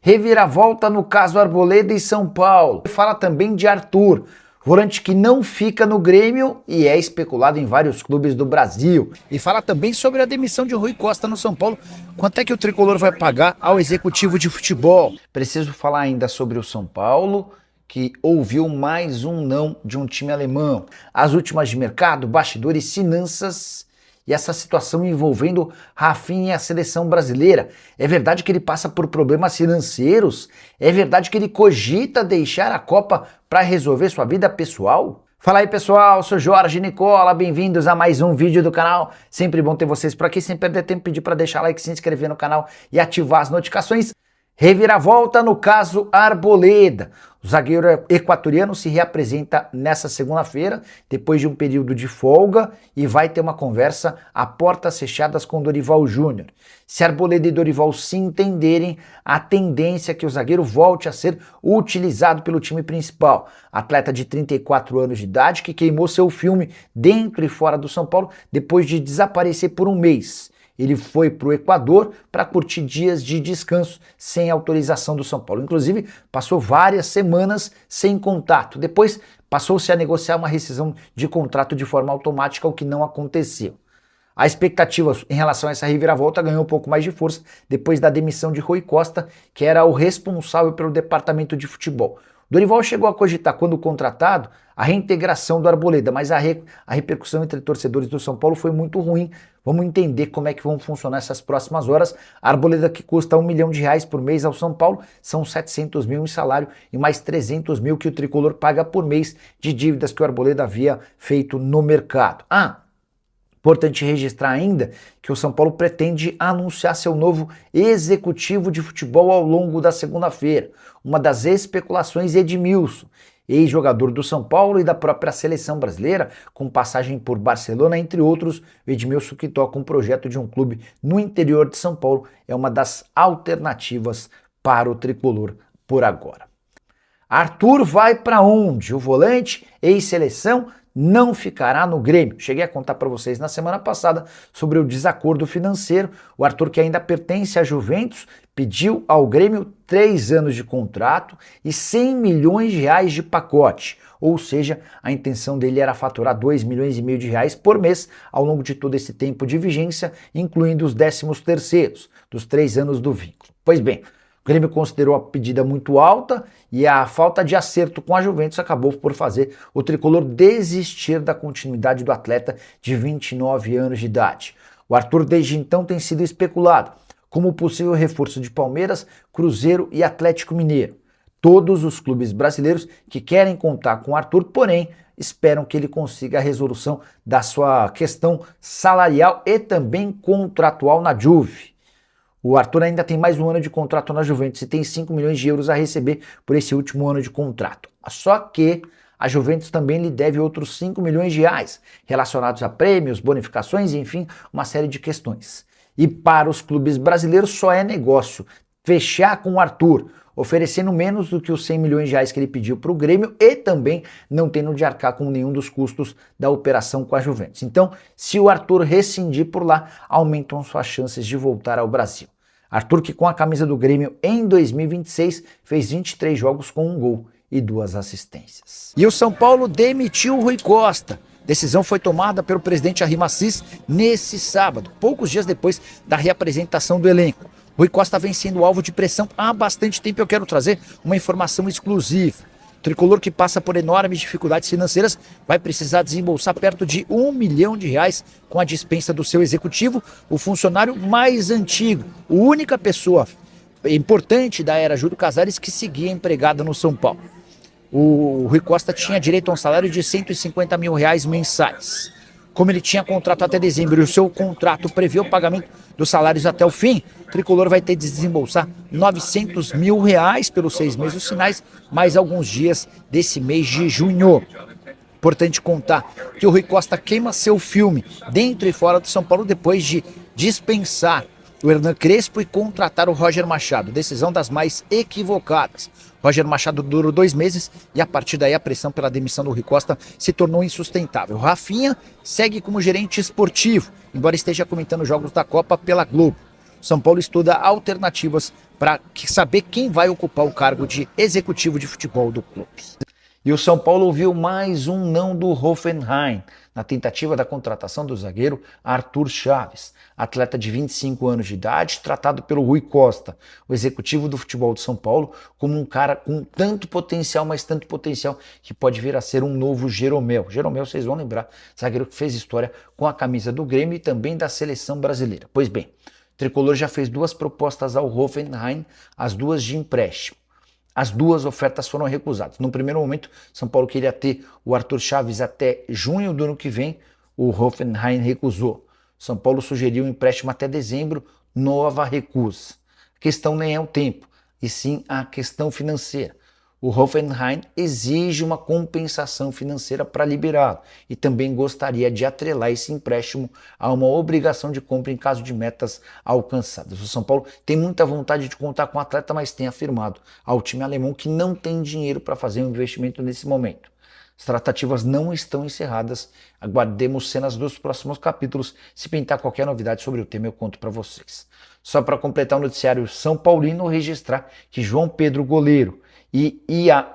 Reviravolta no caso Arboleda e São Paulo. Fala também de Arthur, volante que não fica no Grêmio e é especulado em vários clubes do Brasil. E fala também sobre a demissão de Rui Costa no São Paulo. Quanto é que o tricolor vai pagar ao executivo de futebol? Preciso falar ainda sobre o São Paulo, que ouviu mais um não de um time alemão. As últimas de mercado, bastidores, finanças e essa situação envolvendo Rafinha e a seleção brasileira. É verdade que ele passa por problemas financeiros? É verdade que ele cogita deixar a Copa para resolver sua vida pessoal? Fala aí pessoal, sou Jorge Nicola, bem-vindos a mais um vídeo do canal. Sempre bom ter vocês por aqui, sem perder tempo, pedir para deixar like, se inscrever no canal e ativar as notificações. Reviravolta no caso Arboleda. O zagueiro equatoriano se reapresenta nessa segunda-feira, depois de um período de folga, e vai ter uma conversa a portas fechadas com Dorival Júnior. Se Arboleda e Dorival se entenderem, a tendência é que o zagueiro volte a ser utilizado pelo time principal. Atleta de 34 anos de idade que queimou seu filme dentro e fora do São Paulo depois de desaparecer por um mês. Ele foi para o Equador para curtir dias de descanso sem autorização do São Paulo. Inclusive, passou várias semanas sem contato. Depois, passou-se a negociar uma rescisão de contrato de forma automática, o que não aconteceu. A expectativa em relação a essa reviravolta ganhou um pouco mais de força depois da demissão de Rui Costa, que era o responsável pelo departamento de futebol. Dorival chegou a cogitar, quando contratado, a reintegração do Arboleda, mas a repercussão entre torcedores do São Paulo foi muito ruim. Vamos entender como é que vão funcionar essas próximas horas. A Arboleda, que custa R$1 milhão por mês ao São Paulo, são 700 mil em salário e mais 300 mil que o tricolor paga por mês de dívidas que o Arboleda havia feito no mercado. Importante registrar ainda que o São Paulo pretende anunciar seu novo executivo de futebol ao longo da segunda-feira. Uma das especulações é Edmilson, ex-jogador do São Paulo e da própria seleção brasileira, com passagem por Barcelona, entre outros. O Edmilson, que toca um projeto de um clube no interior de São Paulo, é uma das alternativas para o tricolor por agora. Arthur vai para onde? O volante, ex-seleção, não ficará no Grêmio. Cheguei a contar para vocês na semana passada sobre o desacordo financeiro. O Arthur, que ainda pertence à Juventus, pediu ao Grêmio 3 anos de contrato e R$100 milhões de pacote. Ou seja, a intenção dele era faturar R$2,5 milhões por mês ao longo de todo esse tempo de vigência, incluindo os 13º dos 3 anos do vínculo. Pois bem, o Grêmio considerou a pedida muito alta e a falta de acerto com a Juventus acabou por fazer o tricolor desistir da continuidade do atleta de 29 anos de idade. O Arthur desde então tem sido especulado como possível reforço de Palmeiras, Cruzeiro e Atlético Mineiro. Todos os clubes brasileiros que querem contar com o Arthur, porém, esperam que ele consiga a resolução da sua questão salarial e também contratual na Juve. O Arthur ainda tem mais um ano de contrato na Juventus e tem 5 milhões de euros a receber por esse último ano de contrato. Só que a Juventus também lhe deve outros 5 milhões de reais, relacionados a prêmios, bonificações, enfim, uma série de questões. E para os clubes brasileiros só é negócio fechar com o Arthur, oferecendo menos do que os 100 milhões de reais que ele pediu para o Grêmio e também não tendo de arcar com nenhum dos custos da operação com a Juventus. Então, se o Arthur rescindir por lá, aumentam suas chances de voltar ao Brasil. Arthur, que com a camisa do Grêmio em 2026 fez 23 jogos com 1 gol e 2 assistências. E o São Paulo demitiu o Rui Costa. Decisão foi tomada pelo presidente Arry Massis nesse sábado, poucos dias depois da reapresentação do elenco. Rui Costa vem sendo alvo de pressão há bastante tempo e eu quero trazer uma informação exclusiva. O tricolor, que passa por enormes dificuldades financeiras, vai precisar desembolsar perto de R$1 milhão com a dispensa do seu executivo, o funcionário mais antigo, a única pessoa importante da era Júlio Casares que seguia empregada no São Paulo. O Rui Costa tinha direito a um salário de R$150 mil mensais. Como ele tinha contrato até dezembro e o seu contrato prevê o pagamento dos salários até o fim, o tricolor vai ter de desembolsar R$900 mil pelos 6 meses finais, mais alguns dias desse mês de junho. Importante contar que o Rui Costa queima seu filme dentro e fora do São Paulo depois de dispensar o Hernan Crespo e contratar o Roger Machado. Decisão das mais equivocadas. Roger Machado durou 2 meses e a partir daí a pressão pela demissão do Rui Costa se tornou insustentável. Rafinha segue como gerente esportivo, embora esteja comentando jogos da Copa pela Globo. São Paulo estuda alternativas para saber quem vai ocupar o cargo de executivo de futebol do clube. E o São Paulo ouviu mais um não do Hoffenheim na tentativa da contratação do zagueiro Arthur Chaves, atleta de 25 anos de idade, tratado pelo Rui Costa, o executivo do futebol de São Paulo, como um cara com tanto potencial, mas tanto potencial, que pode vir a ser um novo Jeromel. Jeromel, vocês vão lembrar, zagueiro que fez história com a camisa do Grêmio e também da seleção brasileira. Pois bem, o Tricolor já fez 2 propostas ao Hoffenheim, as 2 de empréstimo. As 2 ofertas foram recusadas. No primeiro momento, São Paulo queria ter o Arthur Chaves até junho do ano que vem, o Hoffenheim recusou. São Paulo sugeriu um empréstimo até dezembro, nova recusa. A questão nem é o tempo, e sim a questão financeira. O Hoffenheim exige uma compensação financeira para liberá-lo e também gostaria de atrelar esse empréstimo a uma obrigação de compra em caso de metas alcançadas. O São Paulo tem muita vontade de contar com o atleta, mas tem afirmado ao time alemão que não tem dinheiro para fazer um investimento nesse momento. As tratativas não estão encerradas, aguardemos cenas dos próximos capítulos. Se pintar qualquer novidade sobre o tema, eu conto para vocês. Só para completar o noticiário São Paulino, registrar que João Pedro, goleiro, e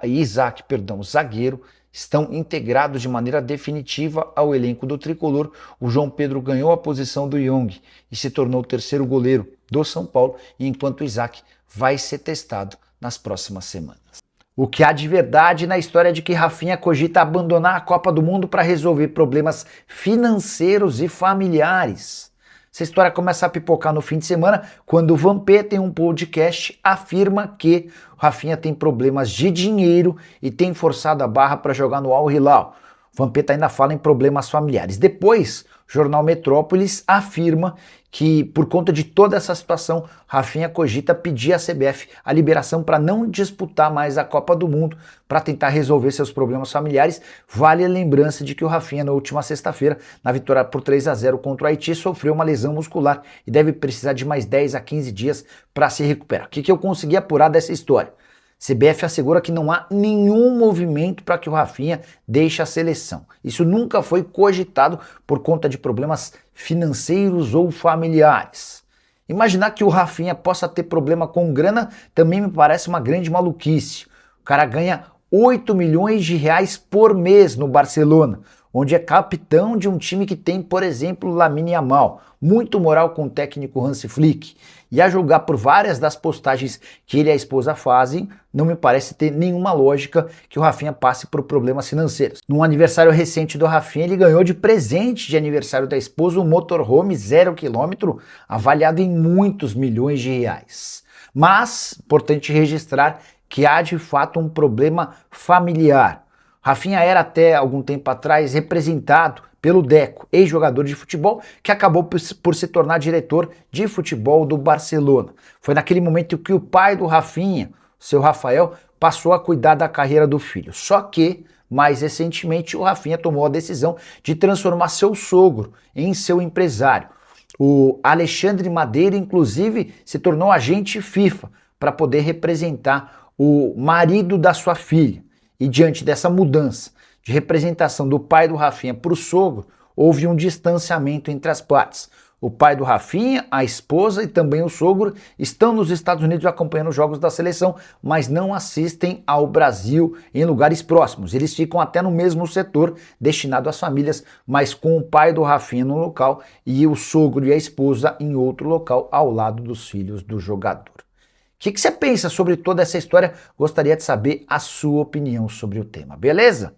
Isaac, zagueiro, estão integrados de maneira definitiva ao elenco do Tricolor. O João Pedro ganhou a posição do Young e se tornou o 3º goleiro do São Paulo, enquanto o Isaac vai ser testado nas próximas semanas. O que há de verdade na história de que Rafinha cogita abandonar a Copa do Mundo para resolver problemas financeiros e familiares. Essa história começa a pipocar no fim de semana, quando o Vampeta, em um podcast, afirma que o Rafinha tem problemas de dinheiro e tem forçado a barra para jogar no Al Hilal. O Vampeta ainda fala em problemas familiares. Depois, o jornal Metrópolis afirma que, por conta de toda essa situação, Rafinha cogita pedir à CBF a liberação para não disputar mais a Copa do Mundo, para tentar resolver seus problemas familiares. Vale a lembrança de que o Rafinha, na última sexta-feira, na vitória por 3-0 contra o Haiti, sofreu uma lesão muscular e deve precisar de mais 10 a 15 dias para se recuperar. O que eu consegui apurar dessa história? CBF assegura que não há nenhum movimento para que o Rafinha deixe a seleção. Isso nunca foi cogitado por conta de problemas financeiros ou familiares. Imaginar que o Rafinha possa ter problema com grana também me parece uma grande maluquice. O cara ganha 8 milhões de reais por mês no Barcelona, onde é capitão de um time que tem, por exemplo, Lamine Yamal, muito moral com o técnico Hansi Flick. E a julgar por várias das postagens que ele e a esposa fazem, não me parece ter nenhuma lógica que o Rafinha passe por problemas financeiros. Num aniversário recente do Rafinha, ele ganhou de presente de aniversário da esposa um motorhome 0 km, avaliado em muitos milhões de reais. Mas, importante registrar que há de fato um problema familiar. Rafinha era até algum tempo atrás representado pelo Deco, ex-jogador de futebol, que acabou por se tornar diretor de futebol do Barcelona. Foi naquele momento que o pai do Rafinha, o seu Rafael, passou a cuidar da carreira do filho. Só que, mais recentemente, o Rafinha tomou a decisão de transformar seu sogro em seu empresário. O Alexandre Madeira, inclusive, se tornou agente FIFA para poder representar o marido da sua filha. E diante dessa mudança de representação do pai do Rafinha para o sogro, houve um distanciamento entre as partes. O pai do Rafinha, a esposa e também o sogro estão nos Estados Unidos acompanhando os jogos da seleção, mas não assistem ao Brasil em lugares próximos. Eles ficam até no mesmo setor destinado às famílias, mas com o pai do Rafinha no local e o sogro e a esposa em outro local ao lado dos filhos do jogador. O que você pensa sobre toda essa história? Gostaria de saber a sua opinião sobre o tema, beleza?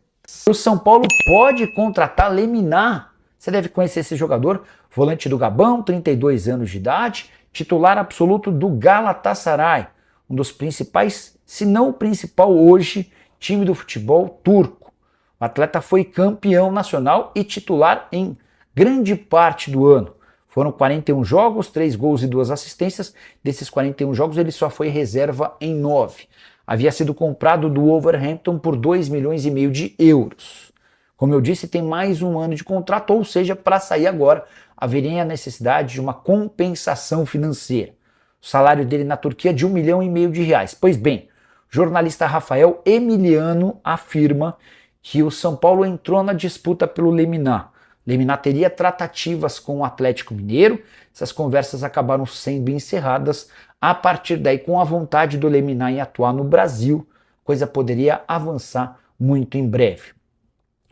O São Paulo pode contratar Lemina. Você deve conhecer esse jogador, volante do Gabão, 32 anos de idade, titular absoluto do Galatasaray, um dos principais, se não o principal hoje, time do futebol turco. O atleta foi campeão nacional e titular em grande parte do ano. Foram 41 jogos, 3 gols e 2 assistências. Desses 41 jogos, ele só foi reserva em 9. Havia sido comprado do Wolverhampton por 2,5 milhões de euros. Como eu disse, tem mais um ano de contrato, ou seja, para sair agora, haveria a necessidade de uma compensação financeira. O salário dele na Turquia é de 1,5 milhão de reais. Pois bem, o jornalista Rafael Emiliano afirma que o São Paulo entrou na disputa pelo Lemina. Lemina teria tratativas com o Atlético Mineiro, essas conversas acabaram sendo encerradas. A partir daí, com a vontade do Lemina em atuar no Brasil, a coisa poderia avançar muito em breve.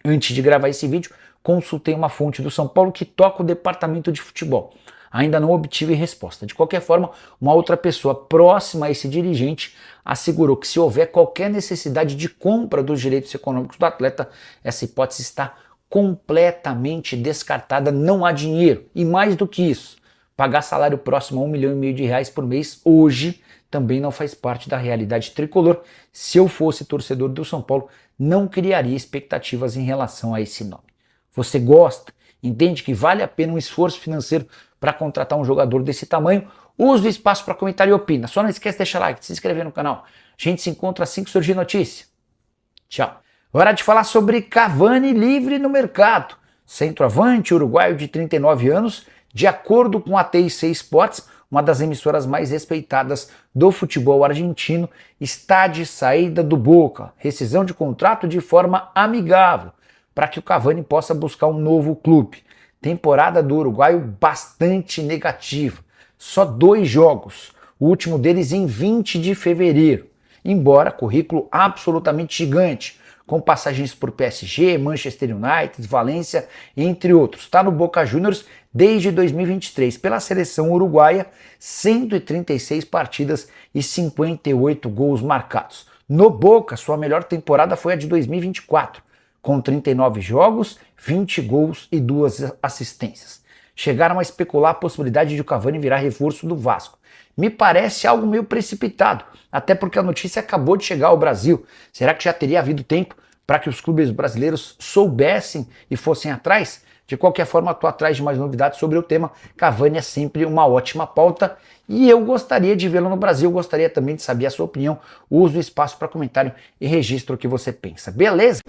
Antes de gravar esse vídeo, consultei uma fonte do São Paulo que toca o departamento de futebol. Ainda não obtive resposta. De qualquer forma, uma outra pessoa próxima a esse dirigente assegurou que se houver qualquer necessidade de compra dos direitos econômicos do atleta, essa hipótese está completamente descartada, não há dinheiro. E mais do que isso, pagar salário próximo a R$1,5 milhão por mês hoje também não faz parte da realidade tricolor. Se eu fosse torcedor do São Paulo, não criaria expectativas em relação a esse nome. Você gosta? Entende que vale a pena um esforço financeiro para contratar um jogador desse tamanho? Use o espaço para comentar e opina. Só não esquece de deixar like, de se inscrever no canal. A gente se encontra assim que surgir notícia. Tchau. Hora de falar sobre Cavani livre no mercado. Centroavante uruguaio de 39 anos, de acordo com a TIC Sports, uma das emissoras mais respeitadas do futebol argentino, está de saída do Boca. Rescisão de contrato de forma amigável, para que o Cavani possa buscar um novo clube. Temporada do uruguaio bastante negativa. Só 2 jogos, o último deles em 20 de fevereiro. Embora currículo absolutamente gigante, com passagens por PSG, Manchester United, Valência, entre outros. Está no Boca Juniors desde 2023. Pela seleção uruguaia, 136 partidas e 58 gols marcados. No Boca, sua melhor temporada foi a de 2024, com 39 jogos, 20 gols e 2 assistências. Chegaram a especular a possibilidade de o Cavani virar reforço do Vasco. Me parece algo meio precipitado, até porque a notícia acabou de chegar ao Brasil. Será que já teria havido tempo para que os clubes brasileiros soubessem e fossem atrás? De qualquer forma, estou atrás de mais novidades sobre o tema. Cavani é sempre uma ótima pauta e eu gostaria de vê-lo no Brasil. Gostaria também de saber a sua opinião. Use o espaço para comentário e registre o que você pensa. Beleza?